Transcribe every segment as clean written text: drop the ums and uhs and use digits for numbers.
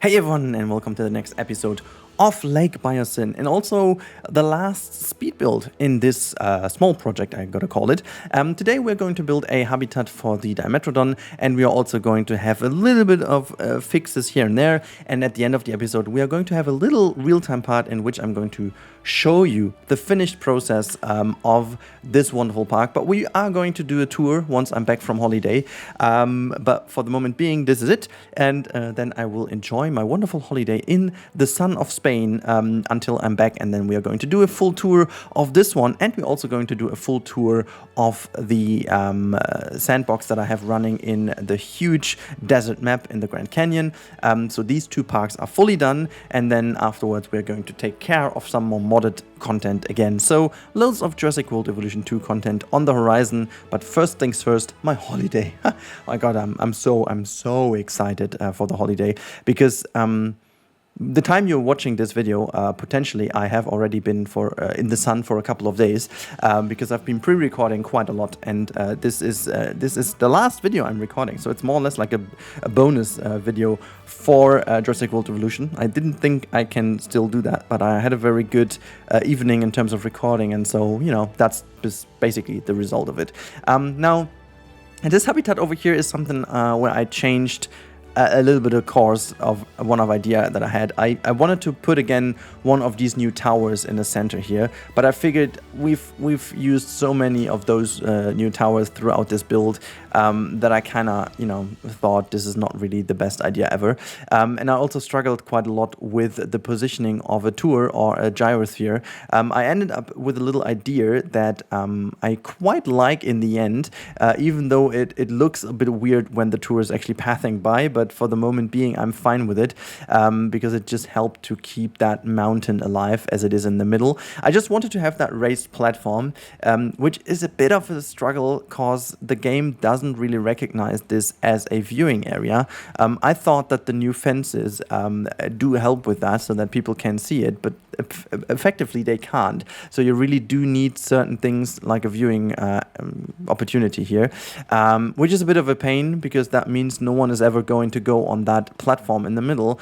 Hey everyone, and welcome to the next episode of Lake Biosyn, and also the last speed build in this small project, I gotta call it. Today we're going to build a habitat for the Dimetrodon, and we are also going to have a little bit of fixes here and there, and at the end of the episode we are going to have a little real-time part in which I'm going to show you the finished process of this wonderful park. But we are going to do a tour once I'm back from holiday, but for the moment being, this is it, and then I will enjoy my wonderful holiday in the sun of Spain until I'm back, and then we are going to do a full tour of this one, and we're also going to do a full tour of the sandbox that I have running in the huge desert map in the Grand Canyon. So these two parks are fully done, and then afterwards we're going to take care of some more modded content again. So loads of Jurassic World Evolution 2 content on the horizon, but first things first, my holiday. My God, I'm so excited for the holiday, because the time you're watching this video, potentially I have already been in the sun for a couple of days, because I've been pre-recording quite a lot, and this is the last video I'm recording, so it's more or less like a bonus video for Jurassic World Evolution. I didn't think I can still do that, but I had a very good evening in terms of recording, and so, you know, that's just basically the result of it. Now, this habitat over here is something where I changed a little bit of course of one of idea that I had. I wanted to put again one of these new towers in the center here, but I figured we've used so many of those new towers throughout this build that I kind of, you know, thought this is not really the best idea ever. And I also struggled quite a lot with the positioning of a tour or a gyrosphere. I ended up with a little idea that I quite like in the end, even though it looks a bit weird when the tour is actually passing by, but for the moment being, I'm fine with it, because it just helped to keep that mountain alive as it is in the middle. I just wanted to have that raised platform, which is a bit of a struggle because the game doesn't really recognize this as a viewing area. I thought that the new fences do help with that so that people can see it, but effectively they can't. So you really do need certain things like a viewing opportunity here, which is a bit of a pain, because that means no one is ever going to go on that platform in the middle,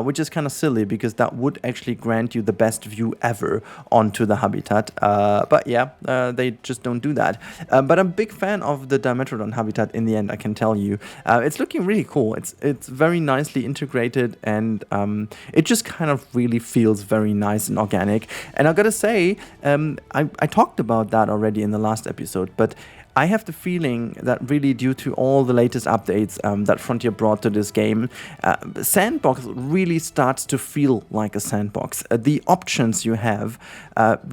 which is kind of silly, because that would actually grant you the best view ever onto the habitat. But yeah, they just don't do that. But I'm a big fan of the Dimetrodon habitat in the end, I can tell you. It's looking really cool. It's very nicely integrated, and it just kind of really feels very nice and organic. And I gotta say, I talked about that already in the last episode, but I have the feeling that really due to all the latest updates that Frontier brought to this game, Sandbox really starts to feel like a sandbox. The options you have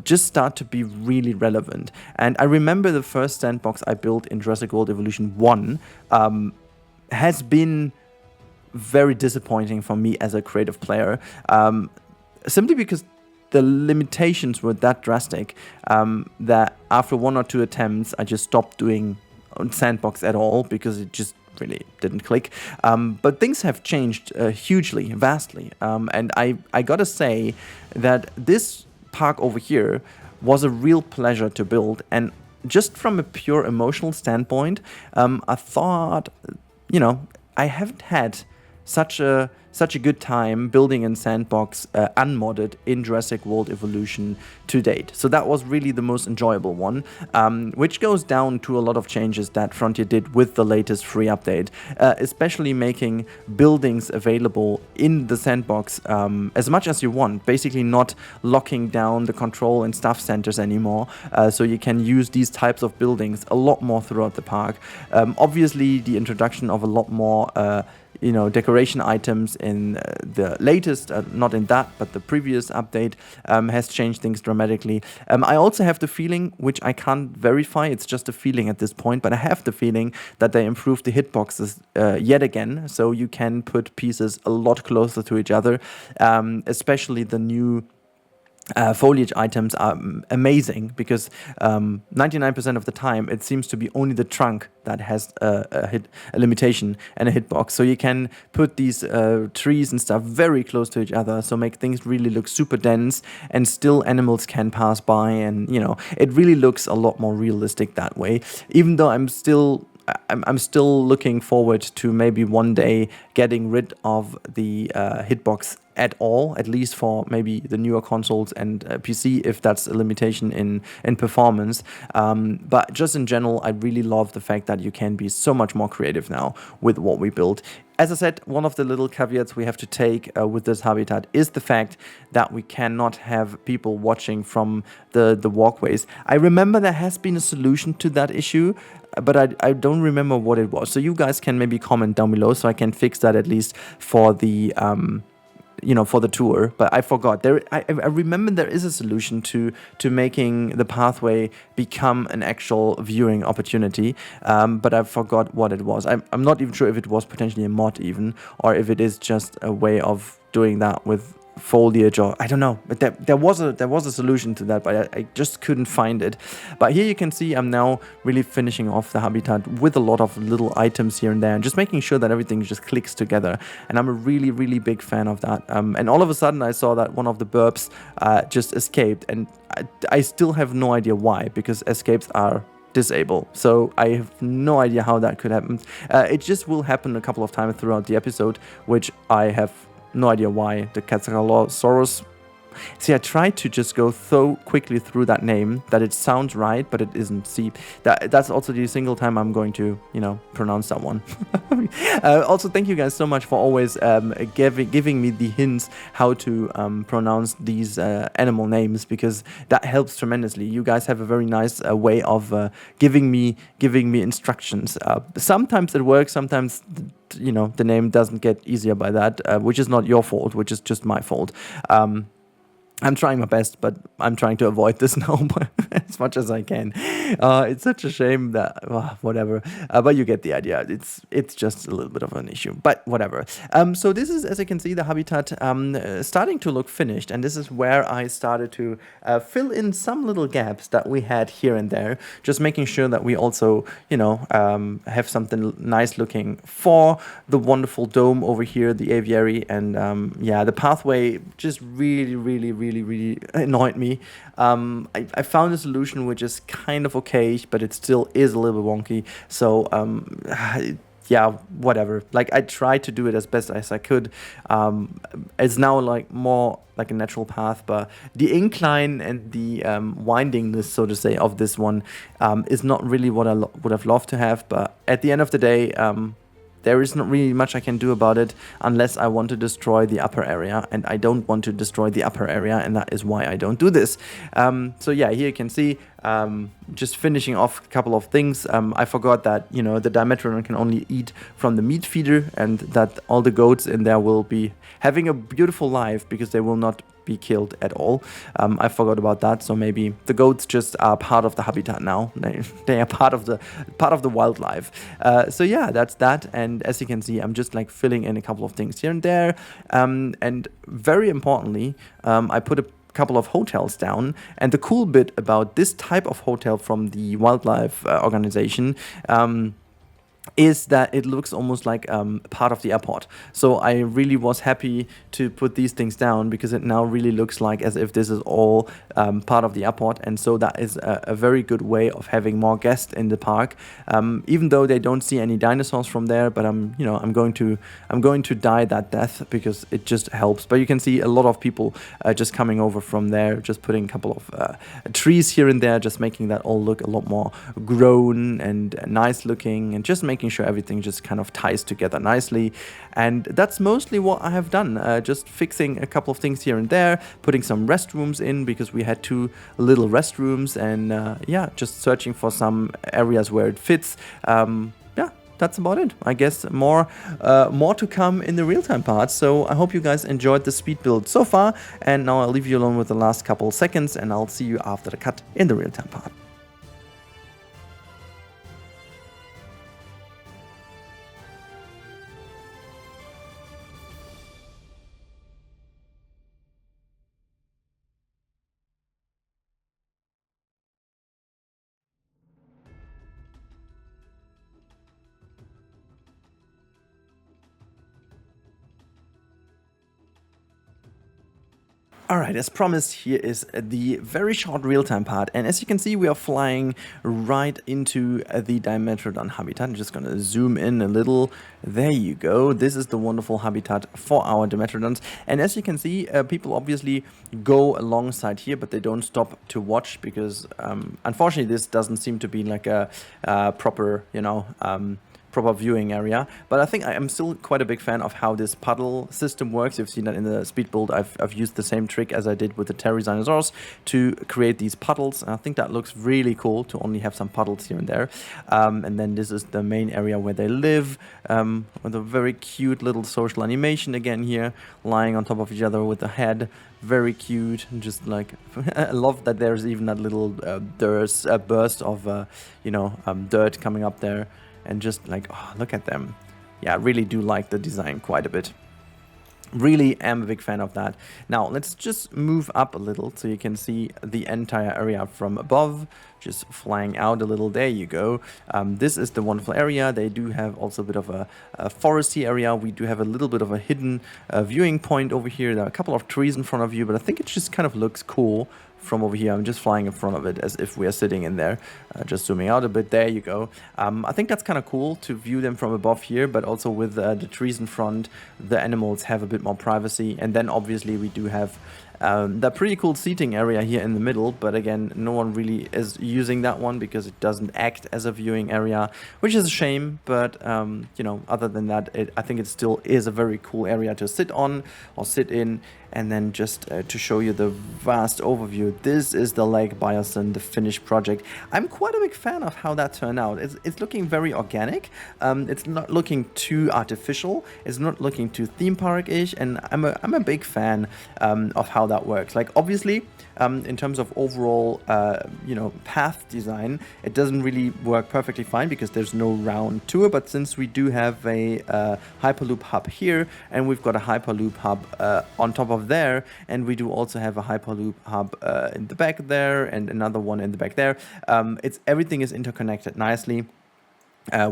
just start to be really relevant. And I remember the first Sandbox I built in Jurassic World Evolution 1 has been very disappointing for me as a creative player, simply because the limitations were that drastic that after one or two attempts, I just stopped doing Sandbox at all, because it just really didn't click. But things have changed hugely, vastly. And I gotta say that this park over here was a real pleasure to build. And just from a pure emotional standpoint, I thought, you know, I haven't had such a good time building in Sandbox unmodded in Jurassic World Evolution to date. So that was really the most enjoyable one, which goes down to a lot of changes that Frontier did with the latest free update, especially making buildings available in the Sandbox as much as you want, basically not locking down the control and staff centers anymore, so you can use these types of buildings a lot more throughout the park. Obviously, the introduction of a lot more decoration items in the latest, not in that, but the previous update, has changed things dramatically. I also have the feeling, which I can't verify, it's just a feeling at this point, but I have the feeling that they improved the hitboxes yet again, so you can put pieces a lot closer to each other, especially the new foliage items are amazing, because 99% of the time it seems to be only the trunk that has a limitation and a hitbox. So you can put these trees and stuff very close to each other, so make things really look super dense, and still animals can pass by, and you know, it really looks a lot more realistic that way. Even though I'm still I'm still looking forward to maybe one day getting rid of the hitbox at all, at least for maybe the newer consoles and PC, if that's a limitation in performance. But just in general, I really love the fact that you can be so much more creative now with what we build. As I said, one of the little caveats we have to take with this habitat is the fact that we cannot have people watching from the walkways. I remember there has been a solution to that issue, but I don't remember what it was. So you guys can maybe comment down below so I can fix that at least for the for the tour. But I forgot. I remember there is a solution to making the pathway become an actual viewing opportunity, but I forgot what it was. I'm not even sure if it was potentially a mod even, or if it is just a way of doing that with foliage, or I don't know, but there was a solution to that, but I just couldn't find it. But here you can see I'm now really finishing off the habitat with a lot of little items here and there, and just making sure that everything just clicks together. And I'm a really big fan of that. And all of a sudden I saw that one of the burps just escaped, and I still have no idea why, because escapes are disabled, so I have no idea how that could happen. It just will happen a couple of times throughout the episode, which I have no idea why. The Cookiesaurus. See, I tried to just go so quickly through that name that it sounds right, but it isn't. See, that's also the single time I'm going to, pronounce that one. Also, thank you guys so much for always giving me the hints how to pronounce these animal names, because that helps tremendously. You guys have a very nice way of giving me instructions. Sometimes it works, sometimes the name doesn't get easier by that, which is not your fault, which is just my fault. I'm trying my best, but I'm trying to avoid this now as much as I can. It's such a shame that, whatever. But you get the idea. It's just a little bit of an issue, but whatever. So this is, as you can see, the habitat starting to look finished, and this is where I started to fill in some little gaps that we had here and there, just making sure that we also, have something nice looking for the wonderful dome over here, the aviary, and the pathway just really annoyed me. I found a solution which is kind of okay, but it still is a little bit wonky. So yeah, whatever. Like, I tried to do it as best as I could. It's now like more like a natural path, but the incline and the windingness, so to say, of this one is not really what I would have loved to have. But at the end of the day, there is not really much I can do about it unless I want to destroy the upper area, and I don't want to destroy the upper area, and that is why I don't do this. So yeah, here you can see just finishing off a couple of things. I forgot that, the Dimetrodon can only eat from the meat feeder, and that all the goats in there will be having a beautiful life because they will not be killed at all. I forgot about that, so maybe the goats just are part of the habitat now. They are part of the wildlife. So yeah, that's that. And as you can see, I'm just like filling in a couple of things here and there. And very importantly, I put a couple of hotels down. And the cool bit about this type of hotel from the wildlife organization is that it looks almost like part of the airport. So I really was happy to put these things down, because it now really looks like as if this is all part of the airport. And so that is a very good way of having more guests in the park, even though they don't see any dinosaurs from there. But I'm going to die that death, because it just helps. But you can see a lot of people just coming over from there, just putting a couple of trees here and there, just making that all look a lot more grown and nice looking, and just making sure everything just kind of ties together nicely. And that's mostly what I have done, just fixing a couple of things here and there, putting some restrooms in, because we had 2 little restrooms, and just searching for some areas where it fits. That's about it. I guess more to come in the real-time part. So I hope you guys enjoyed the speed build so far, and now I'll leave you alone with the last couple seconds, and I'll see you after the cut in the real-time part. Alright, as promised, here is the very short real-time part, and as you can see, we are flying right into the Dimetrodon habitat. I'm just gonna zoom in a little. There you go. This is the wonderful habitat for our Dimetrodons, and as you can see, people obviously go alongside here, but they don't stop to watch because, unfortunately, this doesn't seem to be like a proper, proper viewing area. But I think I am still quite a big fan of how this puddle system works. You've seen that in the Speedbuild. I've used the same trick as I did with the Pterosaurus to create these puddles. And I think that looks really cool to only have some puddles here and there. And then this is the main area where they live, with a very cute little social animation again here, lying on top of each other with the head. Very cute, just like I love that there's even that little burst of dirt coming up there. And just like, oh, look at them. Yeah, I really do like the design quite a bit. Really am a big fan of that. Now, let's just move up a little so you can see the entire area from above. Just flying out a little. There you go. This is the wonderful area. They do have also a bit of a foresty area. We do have a little bit of a hidden viewing point over here. There are a couple of trees in front of you, but I think it just kind of looks cool from over here. I'm just flying in front of it as if we are sitting in there. Just zooming out a bit. There you go. I think that's kind of cool to view them from above here, but also with the trees in front, the animals have a bit more privacy. And then obviously we do have that pretty cool seating area here in the middle, but again, no one really is using that one because it doesn't act as a viewing area, which is a shame. But other than that, I think it still is a very cool area to sit on or sit in. And then just to show you the vast overview, this is the Lake Biosyn, the finished project. I'm quite a big fan of how that turned out. It's looking very organic. It's not looking too artificial. It's not looking too theme park-ish, and I'm a big fan of how that works. Like obviously, in terms of overall path design, it doesn't really work perfectly fine because there's no round tour. But since we do have a Hyperloop hub here, and we've got a Hyperloop hub on top of there, and we do also have a Hyperloop hub in the back there and another one in the back there. Everything is interconnected nicely.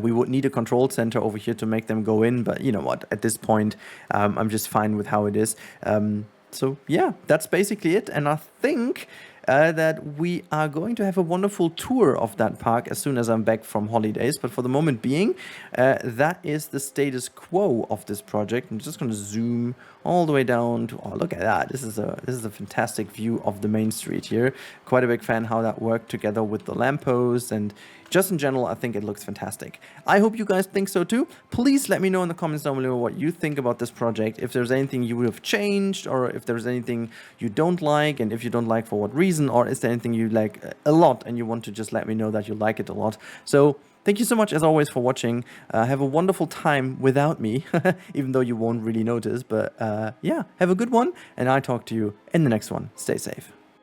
We would need a control center over here to make them go in, but you know what, at this point I'm just fine with how it is. So yeah, that's basically it, and I think that we are going to have a wonderful tour of that park as soon as I'm back from holidays. But for the moment being, that is the status quo of this project. I'm just going to zoom all the way down to, oh, look at that. This is a fantastic view of the main street here. Quite a big fan how that worked together with the lamppost, and just in general, I think it looks fantastic. I hope you guys think so too. Please let me know in the comments down below what you think about this project. If there's anything you would have changed, or if there's anything you don't like, and if you don't like for what reason, or is there anything you like a lot and you want to just let me know that you like it a lot. So thank you so much as always for watching. Have a wonderful time without me, even though you won't really notice. But yeah, have a good one, and I talk to you in the next one. Stay safe.